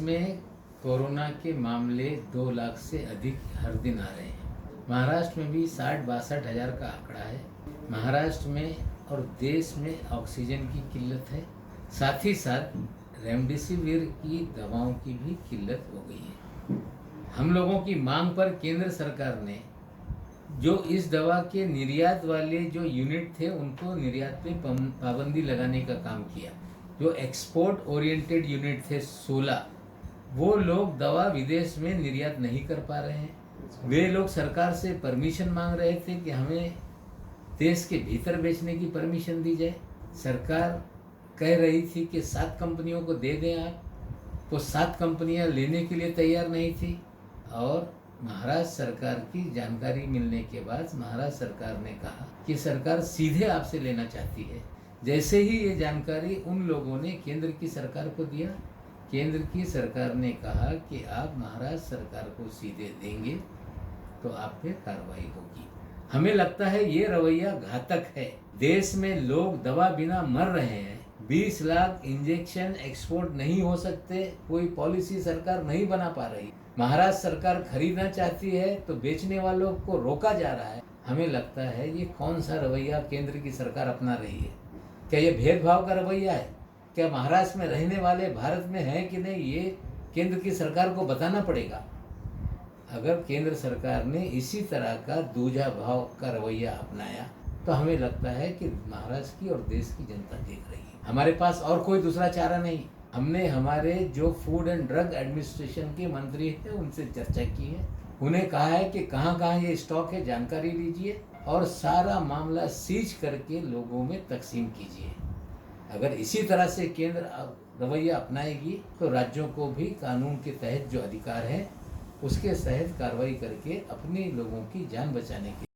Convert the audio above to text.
में कोरोना के मामले 2 लाख से अधिक हर दिन आ रहे हैं। महाराष्ट्र में भी 60-62 हज़ार का आंकड़ा है। महाराष्ट्र में और देश में ऑक्सीजन की किल्लत है, साथ ही साथ रेमडेसिविर की दवाओं की भी किल्लत हो गई है। हम लोगों की मांग पर केंद्र सरकार ने जो इस दवा के निर्यात वाले जो यूनिट थे उनको निर्यात पे पाबंदी लगाने का काम किया। जो एक्सपोर्ट ओरिएंटेड यूनिट थे 16, वो लोग दवा विदेश में निर्यात नहीं कर पा रहे हैं। वे लोग सरकार से परमिशन मांग रहे थे कि हमें देश के भीतर बेचने की परमिशन दी जाए। सरकार कह रही थी कि 7 कंपनियों को दे दें आप, तो 7 कंपनियां लेने के लिए तैयार नहीं थी। और महाराष्ट्र सरकार की जानकारी मिलने के बाद महाराष्ट्र सरकार ने कहा कि सरकार सीधे आपसे लेना चाहती है। जैसे ही ये जानकारी उन लोगों ने केंद्र की सरकार को दिया, केंद्र की सरकार ने कहा कि आप महाराष्ट्र सरकार को सीधे देंगे तो आप पे कार्रवाई होगी। हमें लगता है ये रवैया घातक है। देश में लोग दवा बिना मर रहे हैं। 20 लाख इंजेक्शन एक्सपोर्ट नहीं हो सकते, कोई पॉलिसी सरकार नहीं बना पा रही। महाराष्ट्र सरकार खरीदना चाहती है तो बेचने वालों को रोका जा रहा है। हमें लगता है ये कौन सा रवैया केंद्र की सरकार अपना रही है? क्या ये भेदभाव का रवैया है? क्या महाराष्ट्र में रहने वाले भारत में हैं कि नहीं, ये केंद्र की सरकार को बताना पड़ेगा। अगर केंद्र सरकार ने इसी तरह का दूजा भाव का रवैया अपनाया तो हमें लगता है कि महाराष्ट्र की और देश की जनता देख रही है। हमारे पास और कोई दूसरा चारा नहीं। हमने हमारे जो फूड एंड ड्रग एडमिनिस्ट्रेशन के मंत्री हैं उनसे चर्चा की है। उन्हें कहा है कि कहाँ कहाँ ये स्टॉक है जानकारी लीजिए और सारा मामला सीज करके लोगों में तकसीम कीजिए। अगर इसी तरह से केंद्र रवैया अपनाएगी तो राज्यों को भी कानून के तहत जो अधिकार है उसके तहत कार्रवाई करके अपने लोगों की जान बचाने के